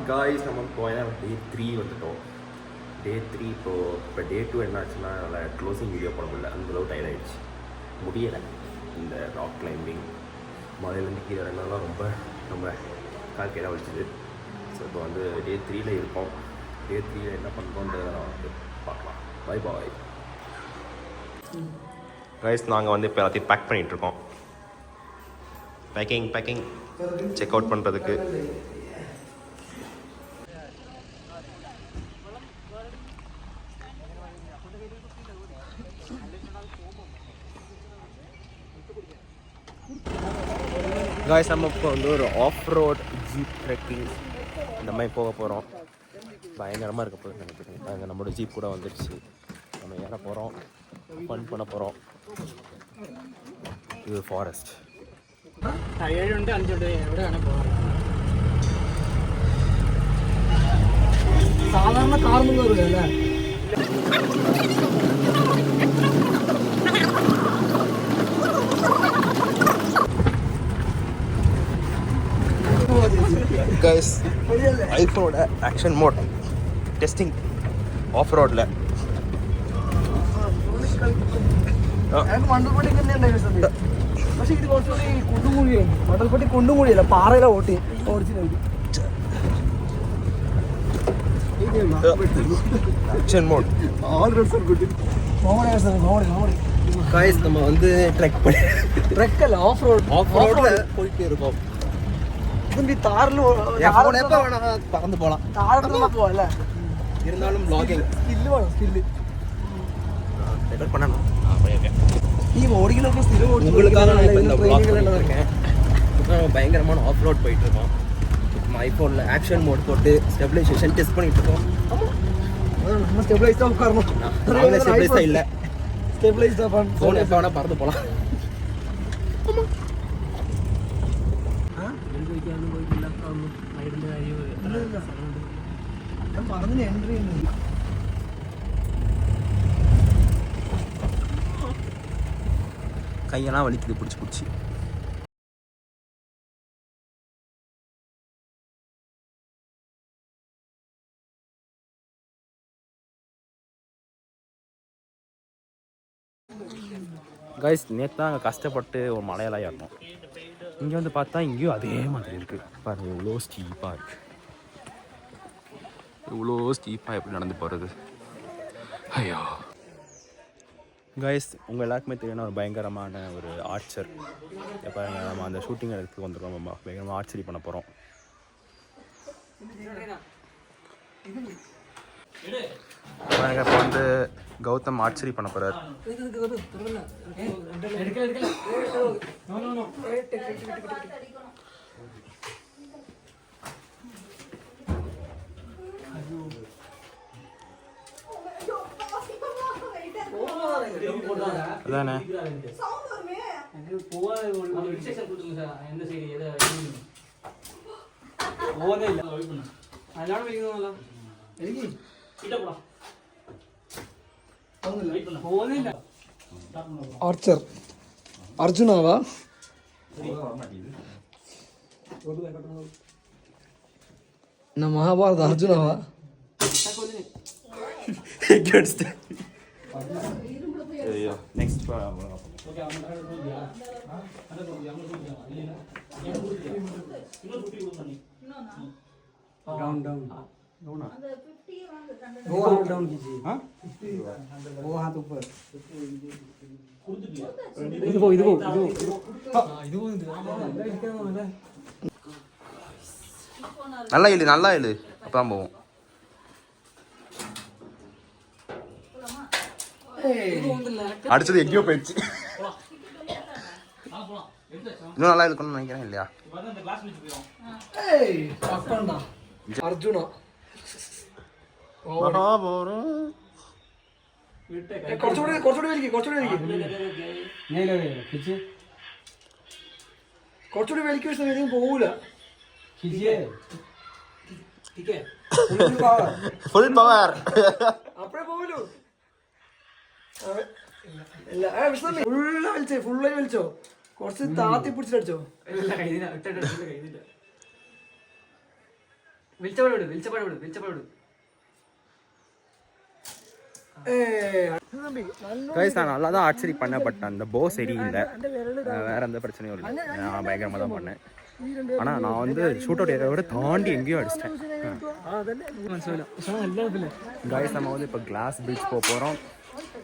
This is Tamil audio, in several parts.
காய்ஸ் நம்ம போனால் டே 3 வந்துட்டோம். டே 3 இப்போ டே 2 என்ன ஆச்சுன்னா என்னால் க்ளோசிங் வீடியோ போட முடியல, அந்தளவு டயர்ட் ஆகிடுச்சு, முடியலை. இந்த ராக் கிளைம்பிங் மலையிலேருந்து கீழே இறங்கினாலும் ரொம்ப கால் கீழே வலிச்சுது. ஸோ இப்போ வந்து டே 3ல் இருக்கோம். டே 3ல் என்ன பண்ணுறோன்றதை நான் வந்து பார்க்கலாம். பாய் பாய் கைஸ். நாங்கள் வந்து இப்போ எல்லாத்தையும் பேக் பண்ணிகிட்ருக்கோம். பேக்கிங் செக் அவுட் பண்ணுறதுக்கு. காய்ஸ் நம்ம இப்போ வந்து ஒரு ஆஃப் ரோட் ஜீப் ட்ரெக்கிங் இந்த மாதிரி போக போகிறோம். பயங்கரமாக இருக்க போகுது நினைக்கிறேன். அங்கே நம்மளோட ஜீப் கூட வந்துடுச்சு. நம்ம ஏற போகிறோம், ஃபன் பண்ண போகிறோம். இது ஃபாரஸ்ட். 7 ഉണ്ട് 5 ഉണ്ട് എവിടെയാണ് പോകാറ്? സാധാരണ കാറൊന്നും കയറില്ല അല്ലേ? Guys, iPhone action mode testing off road la. പക്ഷെ ഇത് കുറച്ചുകൂടി കുണ്ടുകൂടിയാണ്. മടൽപ്പട്ടി കുണ്ടുകൂടിയല്ല, പാറയില ഓട്ടി original action mode. all roads are good. கோமடி guys நம்ம வந்து ட்ரெக் அல்ல ஆஃப் ரோட்ல போயிட்டே இருக்கோம். இது தார்ல எப்ப வேணா பறந்து போலாம். தார்ல போவல, இருந்தாலும் vlogging ஸ்கில் ரெக்கார்ட் பண்ணனும். நீ ஓடிகளோட ஸ்கில் ஓடி உங்களுக்காக நான் இப்ப இந்த vlog பண்ணிட்டு இருக்கேன். இப்போ பயங்கரமான ஆஃப் ரோட் போயிட்டு இருக்கோம். நம்ம ஐபோன்ல ஆக்ஷன் மோட் போட்டு ஸ்டெபிலைசேஷன் டெஸ்ட் பண்ணிட்டு இருக்கோம். நம்ம ஸ்டெபிலைஸ் தான் உட்காரணும். நாங்க ஸ்டெபிலைஸ் இல்ல, ஸ்டெபிலைஸ் தான் பண்ண போன் எப்ப வேணா பறந்து போலாம். പറഞ്ഞ എൻട്രി கையெல்லாம் வலிக்குது பிடிச்சி. கைஸ் நேற்று தான் அங்கே கஷ்டப்பட்டு ஒரு மலையெல்லாம் ஏறணும். இங்கே வந்து பார்த்தா இங்கேயும் அதே மாதிரி இருக்குது. பாருங்கள் இவ்வளோ ஸ்டீப்பாக இருக்குது. இவ்வளோ ஸ்டீப்பாக எப்படி நடந்து போகிறது? ஐயோ கைஸ், உங்கள் எல்லாருக்குமே தெரியும் ஒரு பயங்கரமான ஒரு ஆர்ச்சர். எப்போ நம்ம அந்த ஷூட்டிங் இடத்துக்கு வந்துடுறோம். நம்ம பயங்கரமாக ஆர்ச்சரி பண்ண போகிறோம். இப்போ வந்து கௌதம் ஆர்ச்சரி பண்ண போகிறார். அதானே ஆர்ச்சர் அர்ஜுனாவா? நம்ம மகாபாரத அர்ஜுனாவா? நெக்ஸ்ட் वो हाथ डाउन कीजिए. हाँ, वो हाथ ऊपर. इधर நல்லா இழு அப்பதான் போவோம். அடிச்சது எங்கேயோ போயிடுச்சு. இன்னும் நல்லா இருக்கணும்னு நினைக்கிறேன் இல்லையா? அர்ஜுனா കുറച്ചുകൂടി വലിക്ക് വെച്ചാൽ പോകൂല. ഫുൾ പവർ അപ്പഴേ പോവല്ലോ. ഫുള്ളായി വലിച്ചോ, കുറച്ച് താത്തി പിടിച്ചിട്ടടിച്ചോ. கைஸ் நான் நல்லா தான் ஆச்சரி பண்ணேன், பட் அந்த போ சரியில்லை, வேற எந்த பிரச்சனையும் இல்லை, நான் பயங்கரமாக தான் பண்ணேன். ஆனால் நான் வந்து ஷூட் அவுட் ஏரியாவோட தாண்டி எங்கேயோ அடிச்சிட்டேன். கைஸ் நம்ம வந்து இப்போ கிளாஸ் பீச் போக போகிறோம்.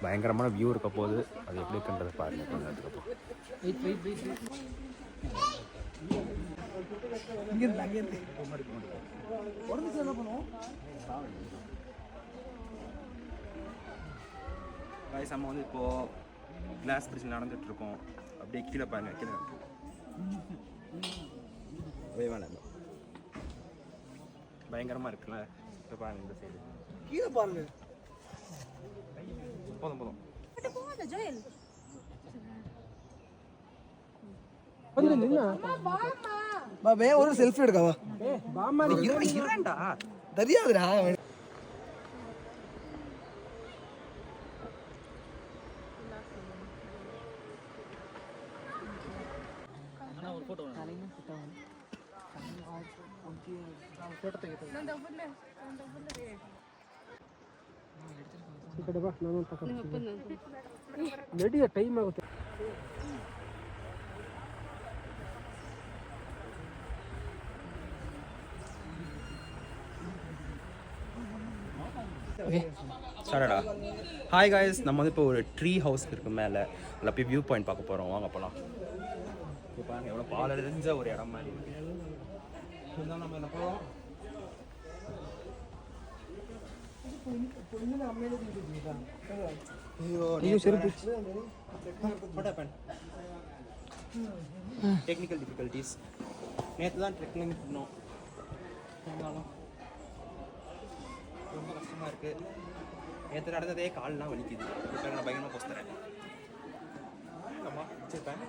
பயங்கரமான வியூ இருக்க போகுது, அது எப்படி இருக்குன்றதை பாருங்க கொஞ்ச நேரத்துக்கு அப்புறம். கைஸ் நம்ம வந்து இப்போது கிளாஸ் பிரிட்ஜில் நடந்துட்டு இருக்கோம். அப்படியே கீழே பாருங்க, கீழே வேணாம் பயங்கரமாக இருக்குல்ல. இப்போ பாருங்க இந்த சைடு கீழே பாருங்க. போதும் போதும். பாபே ஒரு செல்ஃபி எடுக்கவா? இரண்டா தெரியாதுடா. ನಡಿಯ ಟೈಮ್ ಆಗುತ್ತೆ. ஸ்டார்டா. ஹாய் காய்ஸ், நம்ம வந்து இப்போ ஒரு ட்ரீ ஹவுஸ் இருக்கு மேலே, அதில் போய் வியூ பாயிண்ட் பார்க்க போகிறோம். வாங்க போகலாம். இப்போ பாருங்க எவ்வளோ பாலடைஞ்ச ஒரு இடம் மாதிரி இருந்தாலும் நம்ம என்ன போகிறோம். Technical difficulties. நேற்று தான் ட்ரெக்கிங் பண்ணோம், ரொம்ப கஷ்டமாக இருக்குது. நேற்று நடந்ததே கால்லாம் வலிக்குது. இப்போ நான் பயங்கரமாக போஸ்தரேன். ஆமாம் வச்சுருப்பேன்.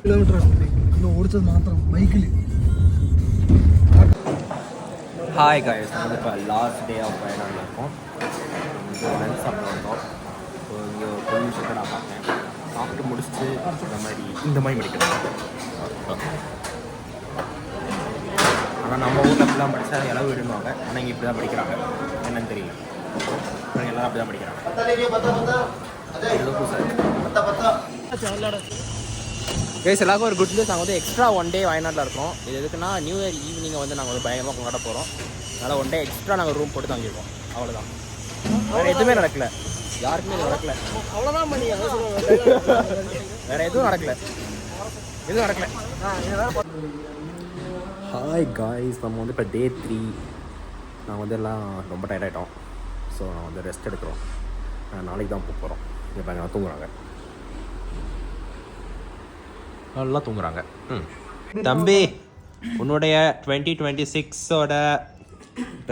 കിലോമീറ്റർ ഓടിച്ചത് മാത്രം ബൈക്കിൽ. ஹாய் காய்ஸ், நம்ம இப்போ லாஸ்ட் டே ஆஃப் வயநாடில் இருக்கோம். லன்ச் சாப்பிட்டு வந்தோம். ஸோ இங்கே ஒரு கொஞ்சம் நான் பார்த்தேன். சாப்பிட்டு முடிச்சுட்டு இந்த மாதிரி படிக்கிறேன். ஆனால் நம்ம ஊரில் அப்படிலாம் படித்தா இளவு விடுவாங்க, ஆனால் இங்கே இப்படி தான் படிக்கிறாங்க. என்னன்னு தெரியல, எல்லோரும் அப்படி தான் படிக்கிறாங்க. கைஸ் எல்லாருக்கும் ஒரு குட் நியூஸ். நாங்கள் வந்து எக்ஸ்ட்ரா 1 டே வயநாட்டில் இருக்கோம். இது எதுக்குன்னா நியூ இயர் ஈவினிங்கை வந்து நாங்கள் வந்து பயங்கரமாக கொண்டாட போகிறோம். அதனால் 1 டே எக்ஸ்ட்ரா நாங்கள் ரூம் போட்டு தங்கிடுவோம். அவ்வளோதான், வேறு எதுவுமே நடக்கல. யாருக்குமே இது நடக்கல. அவ்வளோதான் பண்ணி வேறு எதுவும் நடக்கல, எதுவும் நடக்கல. ஹாய் காய்ஸ், நம்ம வந்து இப்போ டே 3. நான் வந்து எல்லாம் ரொம்ப டயர்ட் ஆகிட்டோம். ஸோ நான் வந்து ரெஸ்ட் எடுக்கிறோம். நாளைக்கு தான் போக போகிறோம். இப்போ எல்லாம் தூங்குறாங்க, நல்லா தூங்குறாங்க. தம்பி, உன்னுடைய 2026ஓட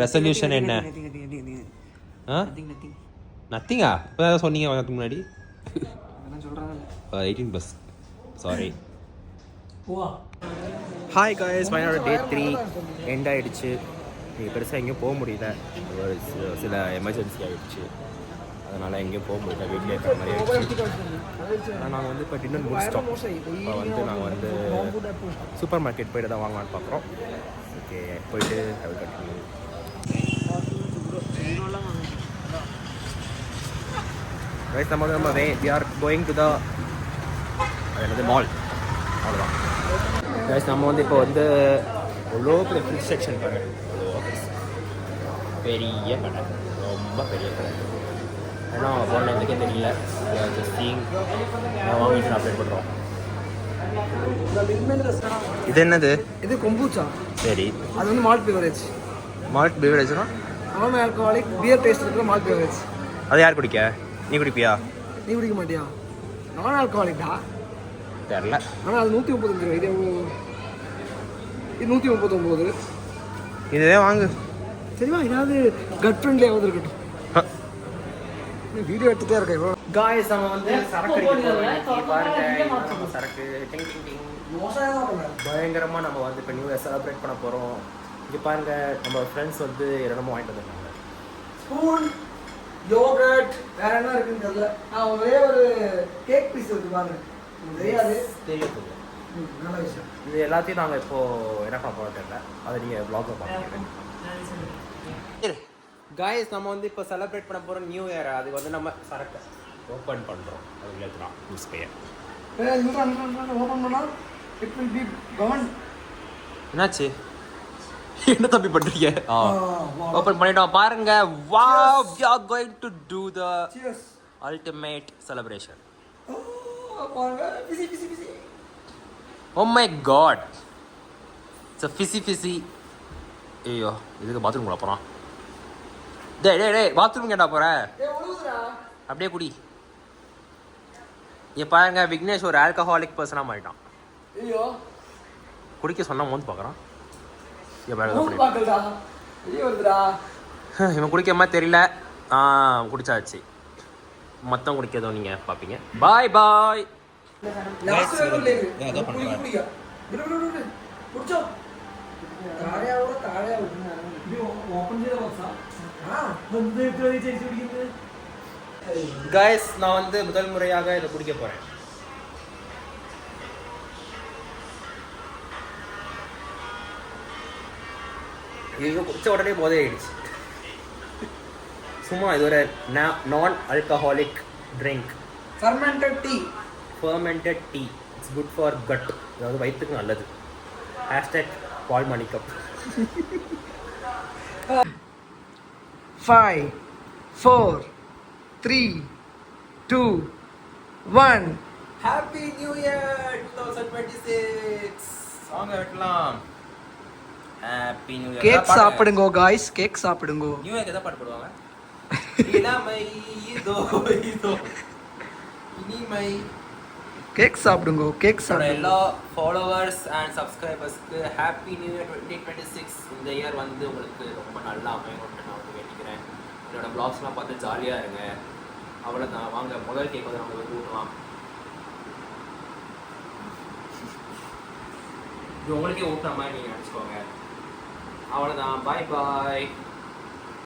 ரெசல்யூஷன் என்ன? நத்திங்கா? இப்போ தான் சொன்னீங்க அதுக்கு முன்னாடி. 18+, சாரி. ஹாய் காய்ஸ், வயநாடு டே 3 எண்ட் ஆகிடுச்சு. பெருசாக எங்கேயும் போக முடியல, ஒரு சில எமர்ஜென்சி ஆகிடுச்சு. அதனால் எங்கேயும் போக முடியல, வீட்டிலே இருக்கிற மாதிரி ஆகிடுச்சு. ஆனால் நாங்கள் வந்து இப்போ டின்னர் முடிச்சிட்டோம். இப்போ வந்து நாங்கள் வந்து சூப்பர் மார்க்கெட் போய்ட்டு தான் வாங்கலான்னு பார்க்குறோம். ஓகே, போயிட்டு அது கண்டினியூ. ரைட், நம்ம வந்து we are going to the என்னது மால். அவ்வளோதான் ரைட். நம்ம வந்து இப்போ வந்து எவ்வளோ பெரிய ஃபிஷ் செக்ஷன் பாருங்க, பெரிய கடை, ரொம்ப பெரிய கடை. ஏன்னா போன எனக்கே தெரியல, சீங் வாங்கிட்டு அப்டேட் பண்ணுறோம். இது என்னது? இது கொம்பூச்சா. சரி, அது வந்து மால்ட் பிவரேஜ். மால்ட் பிவரேஜ்னா நான் ஆல்கஹாலிக் பியர் டேஸ்ட் இருக்கிற மால்ட் பிவரேஜ். அது யார் குடிக்க? நீ குடிப்பியா? நீ குடிக்க மாட்டியா? நான் ஆல்கஹாலிக்கா தெரில. ஆனால் அது 135 ரூபா. இது 139. இதுவே வாங்கு. சரிவா, ஏதாவது கட் ஃப்ரெண்ட்லியாவது இருக்கட்டும். வீடியோ எடுத்துகிட்டே இருக்கேன். காய்ஸ், நம்ம வந்து சரக்கு பாருங்க, சரக்கு பயங்கரமாக நம்ம வந்து இப்போ நியூ இயர் செலிப்ரேட் பண்ண போகிறோம். இங்கே பாருங்கள் நம்ம ஃப்ரெண்ட்ஸ் வந்து என்னென்னமோ வாங்கிட்டு வந்திருக்காங்க. ஸ்பூன், யோகர்ட், வேற என்ன இருக்குன்னு தெரியல. ஒரே ஒரு கேக் பீஸ் இருக்கு பாருங்க. உங்களுக்கு தெரியாது. தெரியாது. நல்ல விஷயம். இது எல்லாத்தையும் நாங்கள் இப்போது என்ன பண்ண போகிறோம் தெரியல. அதை நீங்கள் ப்ளாகில் பார்த்துருக்கேன். காய்ஸ், நம்ம வந்து இப்போ செலிப்ரேட் பண்ண போகிற நியூ இயர். அதுக்கு வந்து நம்ம சரக்கு ஓப்பன் பண்ணுறோம். அது தான் நியூஸ் பெயர். ஓப்பன் பண்ணா இட் வில் பி கவர்ன். என்னாச்சு? என்ன தம்பி பண்றீங்க? ஓபன் பண்ணிட்டோம் பாருங்க. Wow, we are going to do the ultimate celebration. பாருங்க, busy busy busy. Oh my god, it's a fizzy. ஐயோ, இதுக்கு பாத்ரூம் போட போறோம். டேய் பாத்ரூம் கேட்டா போற? ஒழுகுதுடா. அப்படியே குடி. இங்க பாருங்க, விக்னேஷ் ஒரு ஆல்கஹாலிக் பர்சனா மாறிட்டான். ஐயோ, குடிக்க சொன்னா மோந்து பார்க்கறான். இவன் குடிக்கிற மாதிரி தெரியல. குடிச்சாச்சு. மொத்தம் குடிக்கிறதோ நீங்க பாப்பீங்க. பாய் பாய். கைஸ், நான் வந்து முதல் முறையாக இதை குடிக்க போறேன். இது குடிச்ச உடனே போதே ஆயிடுச்சு. சும்மா இது ஒரு non alcoholic drink. Fermented tea. It's good for gut. அதாவது வயிற்றுக்கு நல்லது. பால் மணிக்கம். 5 4 3 2 1. Happy new year 2026. வாங்க வெட்டலாம். Happy new year. கேக் சாப்பிடுங்க गाइस, கேக் சாப்பிடுங்க. நியூ இயர் எதை பாட்டு போடுவாங்க? இளமை இதோ இனிமை. கேக் சாப்பிடுங்க. எல்லா ஃபாலோவர்ஸ் அண்ட் சப்ஸ்கிரைபர்ஸ்க்கு ஹாப்பி நியூ இயர் 2026. இந்த இயர் வந்து உங்களுக்கு ரொம்ப நல்லா அமையணும்னு நான் வந்து வேண்டிக்கிறேன். என்னோட ப்ளாக்ஸ்லாம் பார்த்து ஜாலியாக இருங்க. அவ்வளோதான். வாங்க முதல் கேக் வந்து நம்ம வந்து ஊட்டலாம். இது உங்களுக்கே ஊட்டுற மாதிரி நீங்கள் நினச்சிக்கோங்க. அவ்வளோதான். பாய் பாய்.